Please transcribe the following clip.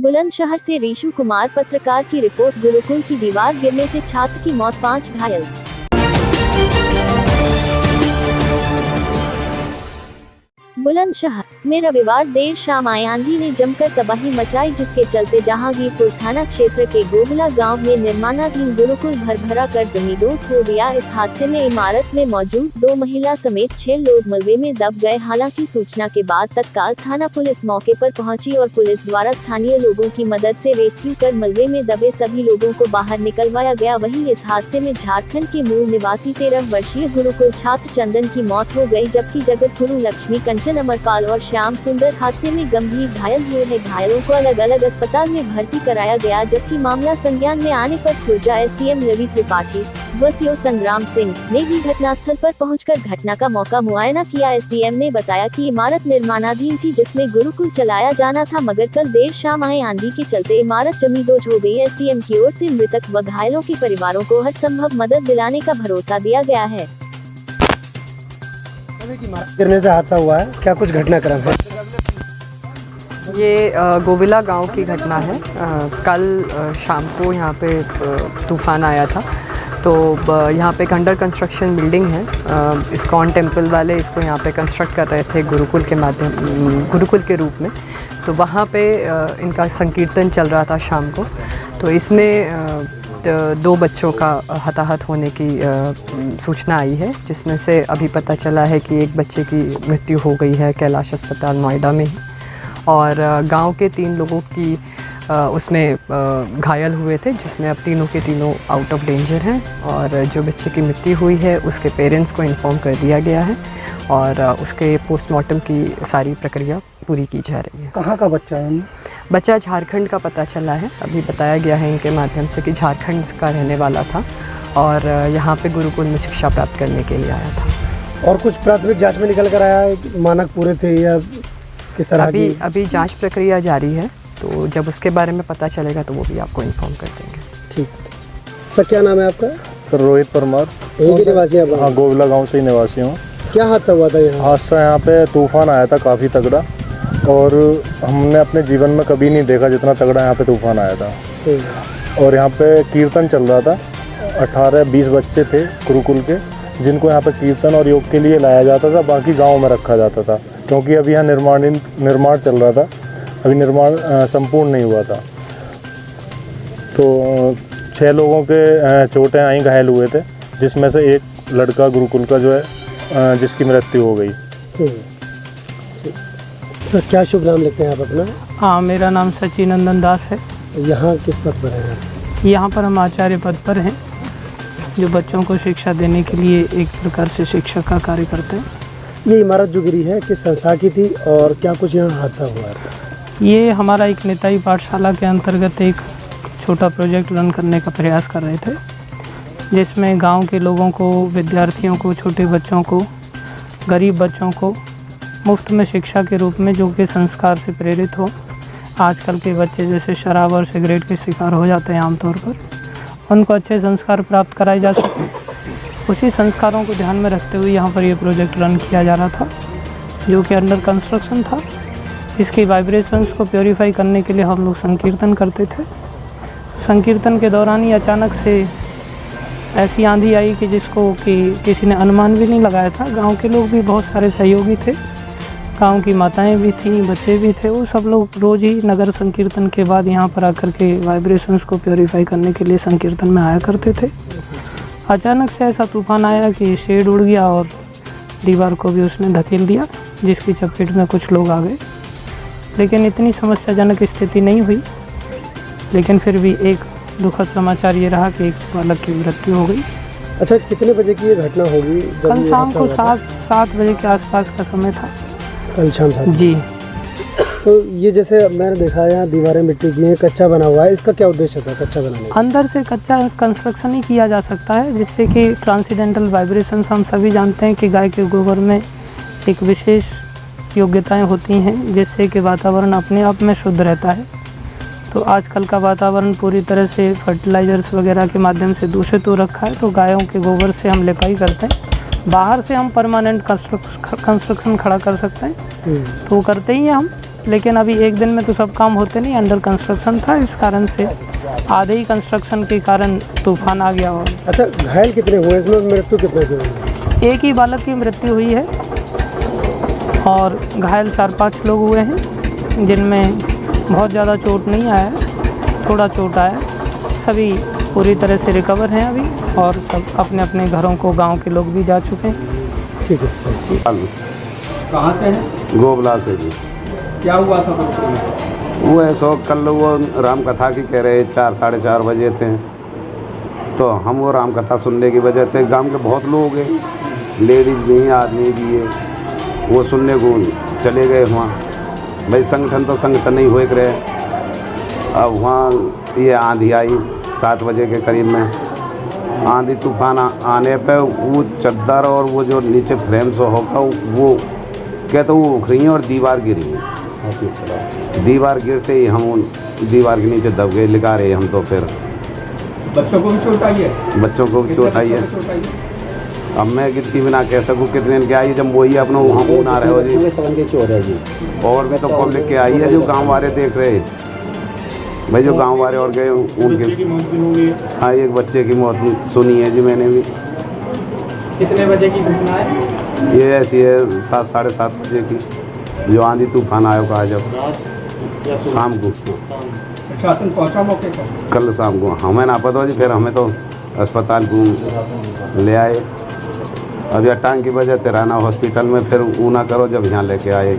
बुलंदशहर से रीशु कुमार पत्रकार की रिपोर्ट। गुरुकुल की दीवार गिरने से छात्र की मौत, 5 घायल। बुलंदशहर में रविवार देर शाम आई आंधी ने जमकर तबाही मचाई, जिसके चलते जहांगीरपुर थाना क्षेत्र के गोविला गांव में निर्माणाधीन गुरुकुल भरभरा कर जमींदोज हो गया। इस हादसे में इमारत में मौजूद 2 महिला समेत 6 लोग मलबे में दब गए। हालांकि सूचना के बाद तत्काल थाना पुलिस मौके पर पहुंची और पुलिस द्वारा स्थानीय लोगों की मदद से रेस्क्यू कर मलबे में दबे सभी लोगों को बाहर निकलवाया गया। वहीं इस हादसे में झारखंड के मूल निवासी 13 वर्षीय गुरुकुल छात्र चंदन की मौत हो गई, जबकि जगत गुरु लक्ष्मी कंचन, अमरपाल और श्याम सुंदर हादसे में गंभीर घायल हुए हैं। घायलों को अलग अलग अस्पताल में भर्ती कराया गया, जबकि मामला संज्ञान में आने पर खुर्जा एसडीएम रवि त्रिपाठी व सीओ संग्राम सिंह ने भी घटनास्थल पर पहुंचकर घटना का मौका मुआयना किया। एसडीएम ने बताया कि इमारत निर्माणाधीन थी, जिसमें गुरुकुल चलाया जाना था, मगर कल देर शाम आई आंधी के चलते इमारत जमींदोज हो गई। एसडीएम की ओर से मृतक व घायलों के परिवारों को हर संभव मदद दिलाने का भरोसा दिया गया है। गिरने से हादसा हुआ है, क्या कुछ घटनाक्रम है? ये गोविला गांव की घटना है। कल शाम को यहाँ पे तूफान आया था, तो यहाँ पे एक अंडर कंस्ट्रक्शन बिल्डिंग है। इस्कॉन टेम्पल वाले इसको यहाँ पे कंस्ट्रक्ट कर रहे थे गुरुकुल के रूप में। तो वहाँ पे इनका संकीर्तन चल रहा था शाम को। तो इसमें 2 बच्चों का हताहत होने की सूचना आई है, जिसमें से अभी पता चला है कि एक बच्चे की मृत्यु हो गई है कैलाश अस्पताल नोएडा में ही, और गांव के 3 लोगों की उसमें घायल हुए थे, जिसमें अब तीनों के तीनों आउट ऑफ डेंजर हैं। और जो बच्चे की मृत्यु हुई है उसके पेरेंट्स को इन्फॉर्म कर दिया गया है और उसके पोस्टमार्टम की सारी प्रक्रिया पूरी की जा रही है। कहाँ का बच्चा है? बच्चा झारखंड का पता चला है। अभी बताया गया है इनके माध्यम से कि झारखंड का रहने वाला था और यहाँ पे गुरुकुल में शिक्षा प्राप्त करने के लिए आया था। और कुछ प्राथमिक जांच में निकल कर आया है, मानक पूरे थे या किस तरह? अभी जांच प्रक्रिया जारी है, तो जब उसके बारे में पता चलेगा तो वो भी आपको इन्फॉर्म कर देंगे। ठीक सर, क्या नाम है आपका? सर रोहित परमार। यहीं के निवासी हैं? हाँ, गोविला गांव से ही निवासी हूँ। क्या हादसा हुआ था यहाँ? हादसा यहाँ पे तूफान आया था काफ़ी तगड़ा, और हमने अपने जीवन में कभी नहीं देखा जितना तगड़ा यहाँ पे तूफान आया था। और यहाँ पे कीर्तन चल रहा था। 18-20 बच्चे थे गुरुकुल के, जिनको यहाँ पे कीर्तन और योग के लिए लाया जाता था, बाकी गांव में रखा जाता था, क्योंकि अभी यहाँ निर्माण चल रहा था, अभी निर्माण संपूर्ण नहीं हुआ था। तो 6 लोगों के चोटें आई, घायल हुए थे, जिसमें से एक लड़का गुरुकुल का जो है जिसकी मृत्यु हो गई। सर, क्या शुभ नाम लेते हैं आप अपना? हाँ, मेरा नाम सचिनंदन दास है। यहाँ किस पद पर हैं? यहाँ पर हम आचार्य पद पर हैं, जो बच्चों को शिक्षा देने के लिए एक प्रकार से शिक्षक का कार्य करते हैं। ये इमारत जो गिरी है किस संस्था की थी और क्या कुछ यहाँ हादसा हुआ है? ये हमारा एक नेताजी पाठशाला के अंतर्गत एक छोटा प्रोजेक्ट रन करने का प्रयास कर रहे थे, जिसमें गांव के लोगों को, विद्यार्थियों को, छोटे बच्चों को, गरीब बच्चों को मुफ्त में शिक्षा के रूप में, जो कि संस्कार से प्रेरित हो। आजकल के बच्चे जैसे शराब और सिगरेट के शिकार हो जाते हैं आमतौर पर, उनको अच्छे संस्कार प्राप्त कराए जा सकें, उसी संस्कारों को ध्यान में रखते हुए यहाँ पर ये प्रोजेक्ट रन किया जा रहा था, जो कि अंडर कंस्ट्रक्शन था। इसकी वाइब्रेशंस को प्योरीफाई करने के लिए हम लोग संकीर्तन करते थे। संकीर्तन के दौरान ही अचानक से ऐसी आंधी आई कि जिसको कि किसी ने अनुमान भी नहीं लगाया था। गांव के लोग भी बहुत सारे सहयोगी थे, गांव की माताएं भी थीं, बच्चे भी थे। वो सब लोग रोज़ ही नगर संकीर्तन के बाद यहाँ पर आकर के वाइब्रेशंस को प्योरीफाई करने के लिए संकीर्तन में आया करते थे। अचानक से ऐसा तूफान आया कि शेड उड़ गया और दीवार को भी उसने धकेल दिया, जिसकी चपेट में कुछ लोग आ गए। लेकिन इतनी समस्याजनक स्थिति नहीं हुई, लेकिन फिर भी एक दुखद समाचार ये रहा कि एक बालक की मृत्यु हो गई। अच्छा, कितने बजे की ये घटना होगी? कल शाम को 7 बजे के आसपास का समय था। कल शाम 7 जी। तो ये जैसे मैंने देखा यहाँ दीवारें मिट्टी की हैं, कच्चा बना हुआ है, इसका क्या उद्देश्य था कच्चा बनाने का? अंदर से कच्चा कंस्ट्रक्शन ही किया जा सकता है, जिससे कि ट्रांसीडेंटल वाइब्रेशंस, हम सभी जानते हैं कि गाय के गोबर में एक विशेष योग्यताएं होती हैं, जिससे कि वातावरण अपने आप में शुद्ध रहता है। तो आजकल का वातावरण पूरी तरह से फर्टिलाइजर्स वगैरह के माध्यम से दूषित हो रखा है, तो गायों के गोबर से हम लिपाई करते हैं। बाहर से हम परमानेंट कंस्ट्रक्शन खड़ा कर सकते हैं, तो करते ही हैं हम। लेकिन अभी एक दिन में तो सब काम होते नहीं, अंडर कंस्ट्रक्शन था, इस कारण से आधे ही कंस्ट्रक्शन के कारण तूफान आ गया। और अच्छा, घायल कितने हुए, इसमें मृत्यु कितने की हुई? एक ही बालक की मृत्यु हुई है और घायल 4-5 लोग हुए हैं, जिनमें बहुत ज़्यादा चोट नहीं आया है, थोड़ा चोट आया। सभी पूरी तरह से रिकवर हैं अभी और सब अपने अपने घरों को, गांव के लोग भी जा चुके हैं। ठीक है जी। कहाँ से हैं? गोबला से जी। क्या हुआ था? वो है सो कल वो राम कथा की कह रहे 4-4:30 बजे थे, तो हम वो राम कथा सुनने की वजह से गांव के बहुत लोग हैं, लेडीज़ भी आदमी भी है, वो सुनने को चले गए वहाँ। भाई संगठन तो संगठन ही हुए रहे। अब वहाँ ये आंधी आई 7 बजे के करीब में। आंधी तूफान आने पे वो चद्दर और वो जो नीचे फ्रेम से होगा वो कहते वो उख रही हैं और दीवार गिरी है। दीवार गिरते ही हम उन दीवार के नीचे दब गए, लिखा रहे हम तो। फिर बच्चों को भी चोट आई है? बच्चों को भी चोट आई है। अब मैं गिनती भी ना कह सकूँ कितने इनके आई है, जब वही अपना वहाँ मुँह ना रहे हो जी। और भी तो पब्लिक के आई है जो गाँव वाले देख रहे हैं भाई, जो गांव वाले और गए उनके। हाँ, एक बच्चे की मौत सुनी है जी मैंने भी। कितने बजे की घटना है? ये ऐसी है 7-7:30 बजे की, जो आंधी तूफान आया कहा जब शाम को। प्रशासन पहुंचा मौके पर? कल शाम को हमें ना पता जी, फिर हमें तो अस्पताल को ले आए। अब यह टांग की वजह तिराना हॉस्पिटल में, फिर ऊना करो जब यहाँ लेके आए।